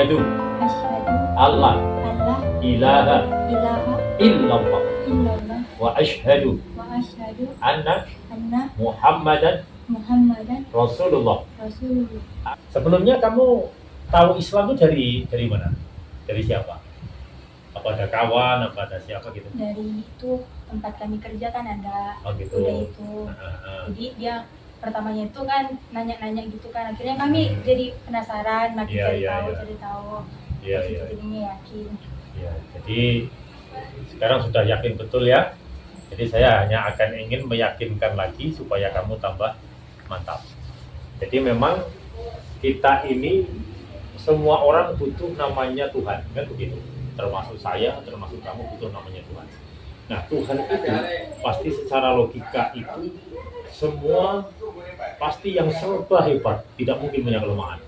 Asyhadu asyhadu alla alla ilaha ilaha illallah illallah wa asyhadu wa asyhadu anna anna Muhammadan Muhammadan Rasulullah. Rasulullah. Sebelumnya kamu tahu Islam itu dari mana? Dari siapa? Apa ada kawan, apa ada siapa gitu? Dari itu tempat kami kerja kan ada Oh gitu. udah itu. Jadi dia pertamanya itu kan nanya-nanya gitu kan. Akhirnya kami jadi penasaran, makin Iya, cari iya, tahu, iya. cari tahu. Iya, Terus iya. itu jadinya yakin. Ya, jadi sekarang sudah yakin betul ya. Jadi saya hanya akan ingin meyakinkan lagi supaya kamu tambah mantap. Jadi memang kita ini semua orang butuh namanya Tuhan, kan begitu. Termasuk saya, termasuk kamu butuh namanya Tuhan. Nah, Tuhan itu pasti secara logika itu semua pasti yang serba hebat, tidak mungkin punya kelemahan.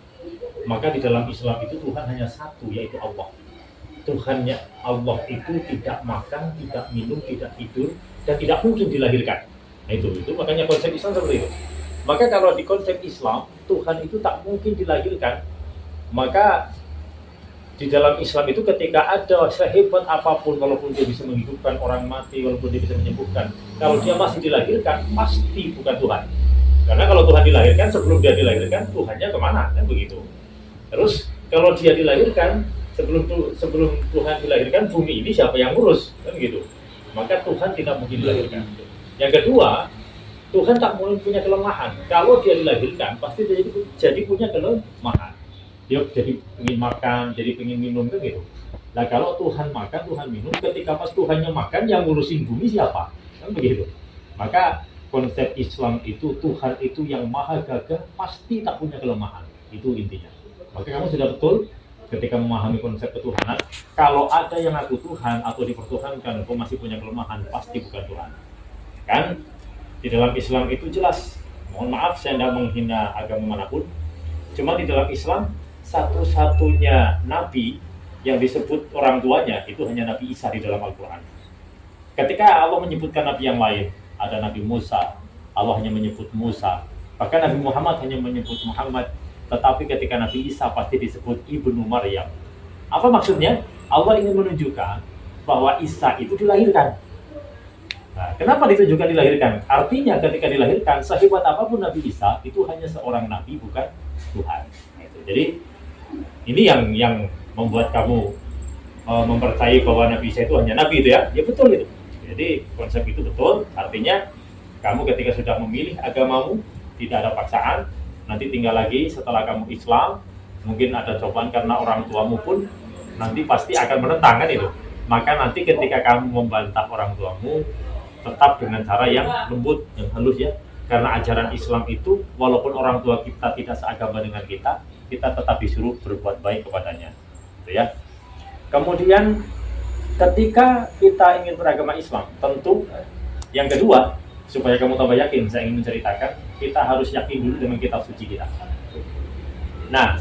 Maka di dalam Islam itu Tuhan hanya satu, yaitu Allah. Tuhannya Allah itu tidak makan, tidak minum, tidak tidur, dan tidak mungkin dilahirkan. Nah, itu makanya konsep Islam seperti itu. Maka kalau di konsep Islam, Tuhan itu tak mungkin dilahirkan. Maka di dalam Islam itu ketika ada sehebat apapun, walaupun dia bisa menghidupkan orang mati, walaupun dia bisa menyembuhkan, kalau dia masih dilahirkan, pasti bukan Tuhan. Karena kalau Tuhan dilahirkan, sebelum dia dilahirkan, Tuhannya kemana? Kan begitu. Terus kalau dia dilahirkan, sebelum Tuhan dilahirkan, bumi ini siapa yang ngurus? Kan gitu. Maka Tuhan tidak mungkin dilahirkan. Yang kedua, Tuhan tak mungkin punya kelemahan. Kalau dia dilahirkan, pasti dia jadi punya kelemahan. Dia jadi ingin makan, jadi ingin minum, kan gitu. Nah kalau Tuhan makan, Tuhan minum, ketika pas Tuhannya makan, yang ngurusin bumi siapa? Kan begitu. Maka konsep Islam itu, Tuhan itu yang maha gagah, pasti tak punya kelemahan. Itu intinya. Maka kamu sudah betul ketika memahami konsep ketuhanan. Kalau ada yang ngaku Tuhan atau dipertuhankan, kau masih punya kelemahan, pasti bukan Tuhan. Kan? Di dalam Islam itu jelas. Mohon maaf, saya tidak menghina agama manapun. Cuma di dalam Islam, satu-satunya nabi yang disebut orang tuanya itu hanya Nabi Isa di dalam Al-Quran. Ketika Allah menyebutkan nabi yang lain, ada Nabi Musa, Allah hanya menyebut Musa. Bahkan Nabi Muhammad hanya menyebut Muhammad. Tetapi ketika Nabi Isa pasti disebut Ibnu Maryam. Apa maksudnya? Allah ingin menunjukkan bahwa Isa itu dilahirkan. Nah, kenapa ditunjukkan dilahirkan? Artinya ketika dilahirkan, sehebat apapun Nabi Isa, itu hanya seorang nabi, bukan Tuhan. Jadi ini yang membuat kamu mempercayai bahwa Nabi Isa itu hanya nabi itu ya? Ya betul itu. Jadi konsep itu betul. Artinya kamu ketika sudah memilih agamamu, tidak ada paksaan. Nanti tinggal lagi setelah kamu Islam, mungkin ada cobaan karena orang tuamu pun nanti pasti akan menentang, kan itu. Maka nanti ketika kamu membantah orang tuamu, tetap dengan cara yang lembut, yang halus ya. Karena ajaran Islam itu, walaupun orang tua kita tidak seagama dengan kita tetap disuruh berbuat baik kepadanya. Gitu ya. Kemudian ketika kita ingin beragama Islam, tentu yang kedua, supaya kamu tambah yakin, saya ingin menceritakan, kita harus yakin dulu dengan kitab suci kita. Nah,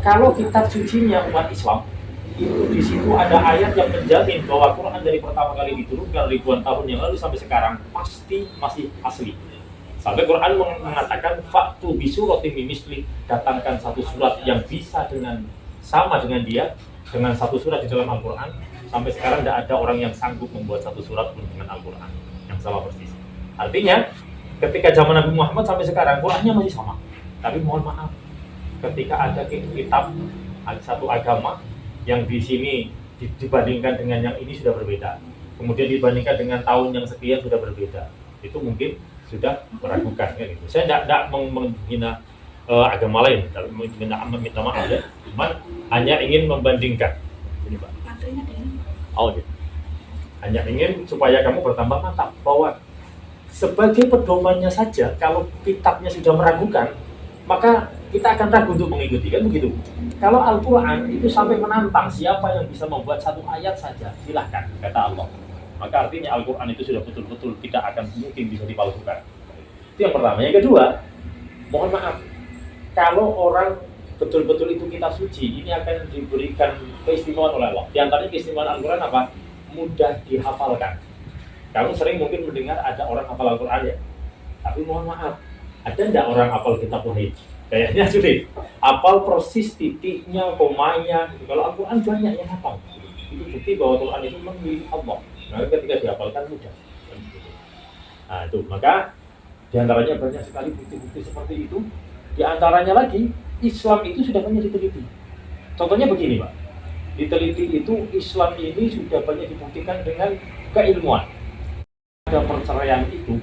kalau kitab sucinya umat Islam, itu di situ ada ayat yang menjamin bahwa Quran dari pertama kali diturunkan ribuan tahun yang lalu sampai sekarang pasti masih asli. Sampai Quran mengatakan faktu bisuratin min misli, datangkan satu surat yang bisa sama dengan dia, dengan satu surat di dalam Al-Quran. Sampai sekarang tidak ada orang yang sanggup membuat satu surat pun dengan Al-Quran yang sama persis. Artinya ketika zaman Nabi Muhammad sampai sekarang Qurannya masih sama. Tapi mohon maaf, ketika ada kitab satu agama yang di sini dibandingkan dengan yang ini sudah berbeda, kemudian dibandingkan dengan tahun yang sekian sudah berbeda, itu mungkin sudah meragukan, kan gitu. Saya tidak menghina agama lain, minta maaf ya, cuman hanya ingin membandingkan. Ini Pak. Oh gitu. Hanya ingin supaya kamu bertambah mantap bahwa sebagai pedomannya saja, kalau kitabnya sudah meragukan, maka kita akan ragu untuk mengikuti, kan begitu. Kalau Al-Quran itu sampai menantang siapa yang bisa membuat satu ayat saja, silahkan, kata Allah. Maka artinya Al-Quran itu sudah betul-betul tidak akan mungkin bisa dipalsukan. Itu yang pertama. Yang kedua, mohon maaf, kalau orang betul-betul itu kitab suci, ini akan diberikan keistimewaan oleh Allah. Di antaranya keistimewaan Al-Quran apa? Mudah dihafalkan. Kamu sering mungkin mendengar ada orang hafal Al-Quran ya, tapi mohon maaf, ada tidak orang hafal kitab wahid? Kayaknya sulit. Apal persis titiknya, komanya. Kalau Al-Quran banyak yang hafal. Itu bukti bahwa Quran itu memilih Allah. Nah, ketika dihafalkan mudah. Nah, itu maka diantaranya banyak sekali bukti-bukti seperti itu. Diantaranya lagi, Islam itu sudah banyak diteliti. Contohnya begini, Pak. Diteliti itu Islam ini sudah banyak dibuktikan dengan keilmuan. Ada perceraian itu,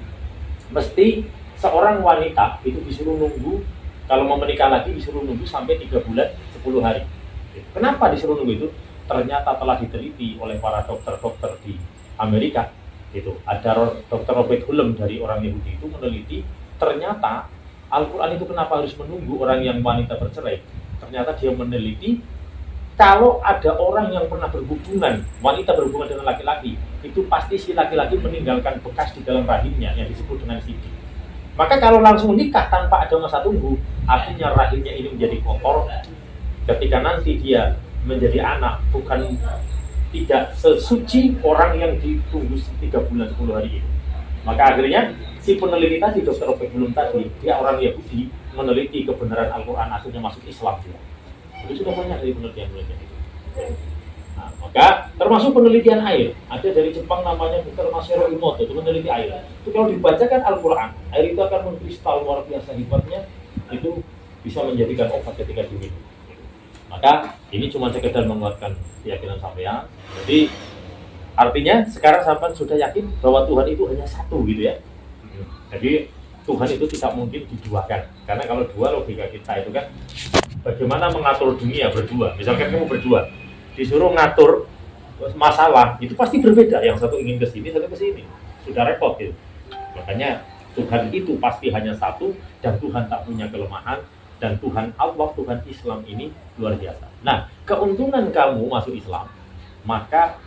mesti seorang wanita itu disuruh nunggu, kalau mau menikah lagi disuruh nunggu sampai 3 bulan 10 hari. Kenapa disuruh nunggu itu? Ternyata telah diteliti oleh para dokter-dokter di Amerika. Itu ada Dr. Robert Hullem dari orang Yahudi itu meneliti, ternyata Al-Quran itu kenapa harus menunggu orang yang wanita bercerai. Ternyata dia meneliti, kalau ada orang yang pernah berhubungan, wanita berhubungan dengan laki-laki, itu pasti si laki-laki meninggalkan bekas di dalam rahimnya yang disebut dengan sidik. Maka kalau langsung nikah tanpa ada masa tunggu, artinya rahimnya ini menjadi kotor. Ketika nanti dia menjadi anak, bukan tidak sesuci orang yang ditunggu 3 bulan 10 hari itu. Maka akhirnya si peneliti tadi, Dr. Robert Hullem tadi, dia orang Yahudi, meneliti kebenaran Al-Quran, akhirnya masuk Islam juga. Itu sudah banyak dari penelitian-penelitian itu. Nah, maka termasuk penelitian air. Ada dari Jepang namanya Dr. Masaru Emoto, itu meneliti air. Itu kalau dibacakan Al-Quran, air itu akan mengkristal luar biasa hebatnya, itu bisa menjadikan obat ketika diminum. Maka ini cuma sekedar menguatkan keyakinan sampean. Jadi artinya sekarang sampean sudah yakin bahwa Tuhan itu hanya satu gitu ya. Jadi Tuhan itu tidak mungkin diduakan. Karena kalau dua, logika kita itu kan bagaimana mengatur dunia berdua. Misalkan kamu berdua disuruh ngatur masalah, itu pasti berbeda. Yang satu ingin ke sini, satu ke sini. Sudah repot gitu. Makanya Tuhan itu pasti hanya satu, dan Tuhan tak punya kelemahan, dan Tuhan Allah, Tuhan Islam ini luar biasa. Nah, keuntungan kamu masuk Islam, maka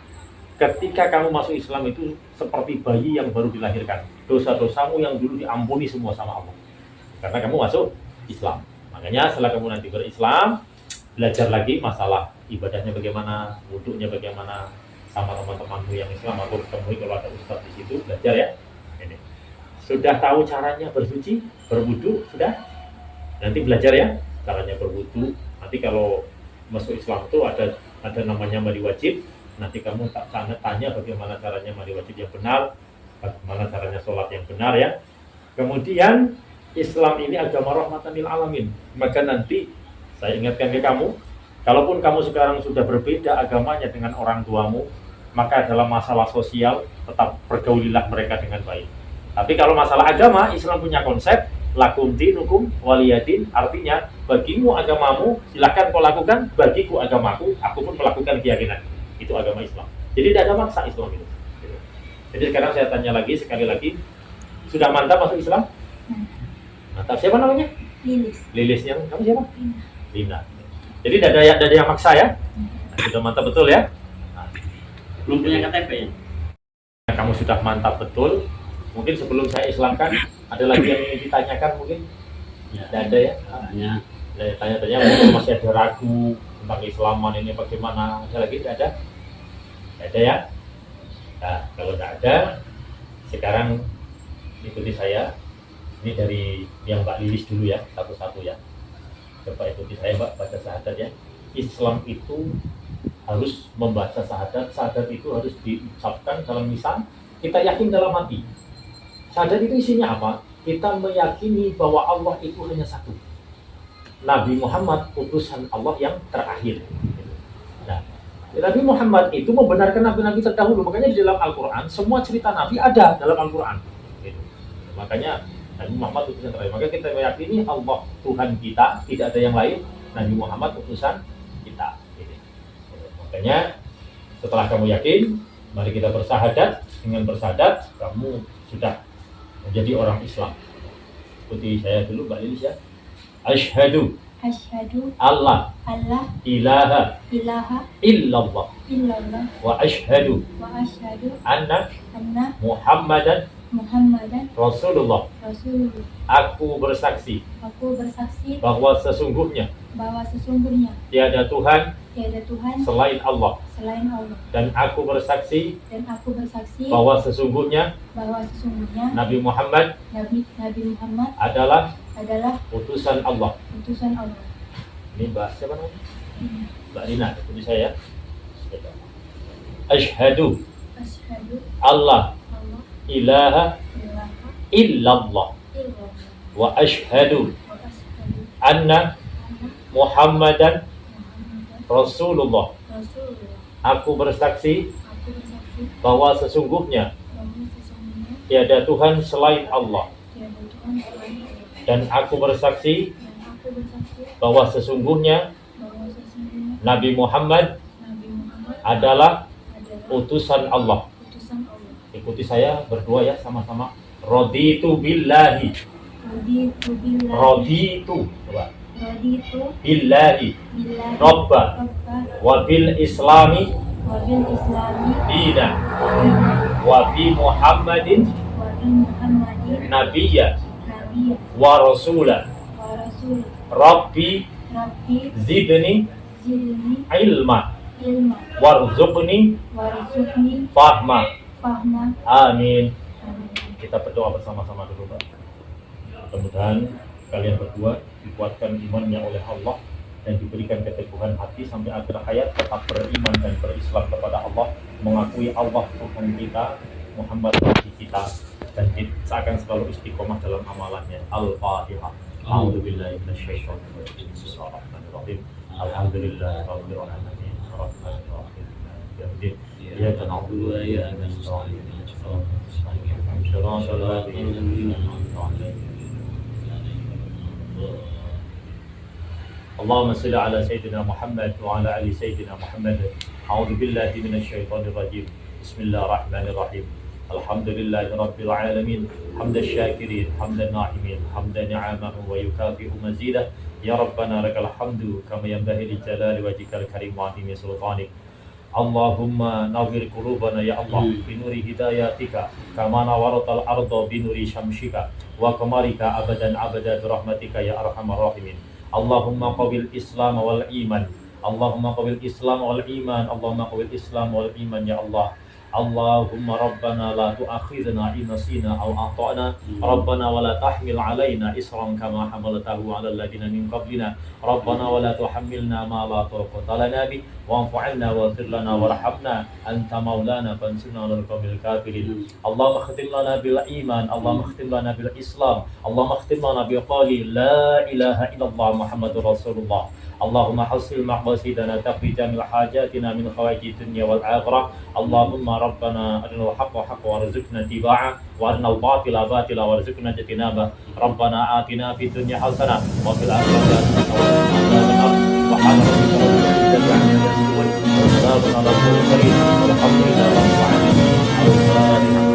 ketika kamu masuk Islam itu seperti bayi yang baru dilahirkan. Dosa-dosamu yang dulu diampuni semua sama Allah. Karena kamu masuk Islam. Makanya setelah kamu nanti berislam, belajar lagi masalah ibadahnya bagaimana, wudhunya bagaimana, sama teman-temanmu yang Islam atau temui kalau ada ustadz di situ, belajar ya. Ini. Sudah tahu caranya bersuci, berwudhu, sudah? Nanti belajar ya caranya berwudhu. Nanti kalau masuk Islam itu ada namanya mandi wajib. Nanti kamu tanya bagaimana caranya mandi wajib yang benar, bagaimana caranya sholat yang benar ya. Kemudian Islam ini agama rahmatan lil alamin. Maka nanti saya ingatkan ke kamu, kalaupun kamu sekarang sudah berbeda agamanya dengan orang tuamu, maka dalam masalah sosial tetap pergaulilah mereka dengan baik. Tapi kalau masalah agama, Islam punya konsep lakum dinukum waliyadin, artinya bagimu agamamu silakan kau lakukan, bagiku agamaku, aku pun melakukan keyakinan. Itu agama Islam. Jadi tidak ada maksa Islam itu. Jadi sekarang saya tanya lagi, sekali lagi, sudah mantap masuk Islam? Mantap. Siapa namanya? Lilis. Lilisnya kamu siapa? Lina. Jadi tidak ada yang maksa ya? Sudah mantap betul ya? Nah, Belum punya KTP ya? kamu sudah mantap betul. Mungkin sebelum saya islamkan, ada lagi yang ingin ditanyakan mungkin? Ya. Tidak ada ya? Tanya. Tanya-tanya mungkin masih ada ragu tentang Islaman ini bagaimana? Ada lagi? Tidak ada? Tidak ada ya? Nah, kalau tidak ada, sekarang ikuti saya. Ini dari yang Mbak Lilis dulu ya, satu-satu ya. Coba ikuti saya Mbak, baca syahadat ya. Islam itu harus membaca syahadat. Syahadat itu harus diucapkan dalam lisan, kita yakin dalam hati. Syahadat itu isinya apa? Kita meyakini bahwa Allah itu hanya satu. Nabi Muhammad utusan Allah yang terakhir. Nah, Nabi Muhammad itu membenarkan nabi-nabi terdahulu. Makanya di dalam Al-Quran, semua cerita Nabi ada dalam Al-Quran. Gitu. Makanya Nabi Muhammad utusan terakhir. Maka kita meyakini Allah Tuhan kita, tidak ada yang lain. Nabi Muhammad utusan kita. Gitu. Makanya setelah kamu yakin, mari kita bersyahadat. Dengan bersyahadat, kamu sudah menjadi orang Islam. Ikuti saya dulu Mbak Lilis ya. Asyhadu Allah ilaha illallah wa asyhadu anna Muhammadan Rasulullah. Aku bersaksi bahwa sesungguhnya tiada Tuhan selain Allah. Dan aku bersaksi bahwa sesungguhnya Nabi Muhammad adalah utusan Allah. Ini Mbak siapa namanya? Mbak Rina, ikuti saya. Asyhadu Asyhadu Allah Allah ilaha ilaha illallah illallah wa asyhadu wa asyhadu anna anna Muhammadan Muhammadan Rasulullah. Rasulullah. Aku bersaksi Aku bersaksi bahwa sesungguhnya bahwa sesungguhnya tiada Tuhan selain Allah, tiada Tuhan selain Allah. dan aku bersaksi Dan aku bersaksi bahwa sesungguhnya bahwa sesungguhnya Nabi Muhammad Nabi Muhammad adalah adalah utusan Allah. utusan Allah. Ikuti saya berdua ya sama-sama. Raditu billahi. Raditu billahi Raditu coba. Raditu Billahi billahi Rabba Rabba wa bil islami wa bil islami dina dina wa bi Muhammadin wa bil Muhammadin nabiyya nabiyya wa rasula. wa rasul. Rabbi Rabbi zidni zidni ilma ilma warzuqni warzuqni fahma. fahma. Amin. Amin. Kita berdoa bersama-sama dulu, Pak. Mudah-mudahan kalian berdua dikuatkan imannya oleh Allah dan diberikan keteguhan hati sampai akhir hayat, tetap beriman dan berislam kepada Allah, mengakui Allah Tuhan kita, Muhammad Nabi kita, dan akan selalu istiqomah dalam amalannya. Al-Fatihah. A'udzubillahi minasyaitonir rajim. Bismillahirrahmanirrahim. Alhamdulillahirabbil alamin. Arrahmanir rahim. Iyyaka na'budu wa iyyaka nasta'in. Shiratal ladzina an'amta 'alaihim. اللهم صل على سيدنا محمد وعلى ال سيدنا محمد. اعوذ بالله من الشيطان الرجيم. بسم الله الرحمن الرحيم. الحمد لله رب العالمين حمد الشاكرين حمد الناعمين حمد نعمه ويكافئ مزيده. يا ربنا لك الحمد كما ينبغي لجلال وجهك الكريم وعظيم سلطانك. اللهم نور قلوبنا يا الله بنور هداياتك كما نورت الارض بنور شمسك وقمرك ابدا ابدا برحمتك يا ارحم الراحمين. اللهم قبل الإسلام والإيمان. اللهم قبل الإسلام والإيمان. اللهم قبل الإسلام والإيمان يا الله. اللهم ربنا لا تؤاخذنا إن نسينا أو أخطأنا. ربنا ولا تحمل علينا إصرا كما حملته على الذين من قبلنا. ربنا ولا تحملنا ما لا طاقة لنا به واعف عنا واغفر لنا وارحمنا أنت مولانا فانصرنا على القوم الكافرين. اللهم اختم لنا بالإيمان. اللهم اختم لنا بالإسلام. اللهم اختم لنا بقول لا إله إلا الله محمد رسول الله. اللهم حصل مقاصدنا تقضي جميع حاجاتنا من خوائج الدنيا والآخرة. اللهم ربنا أرنا الحق حقا وارزقنا اتباعه وأرنا الباطل باطلا وارزقنا اجتنابه. ربنا آتنا في الدنيا حسنة وفي الآخرة حسنة وقنا عذاب النار. سبحان ربك رب العزة عما يصفون وسلام على المرسلين والحمد لله رب العالمين.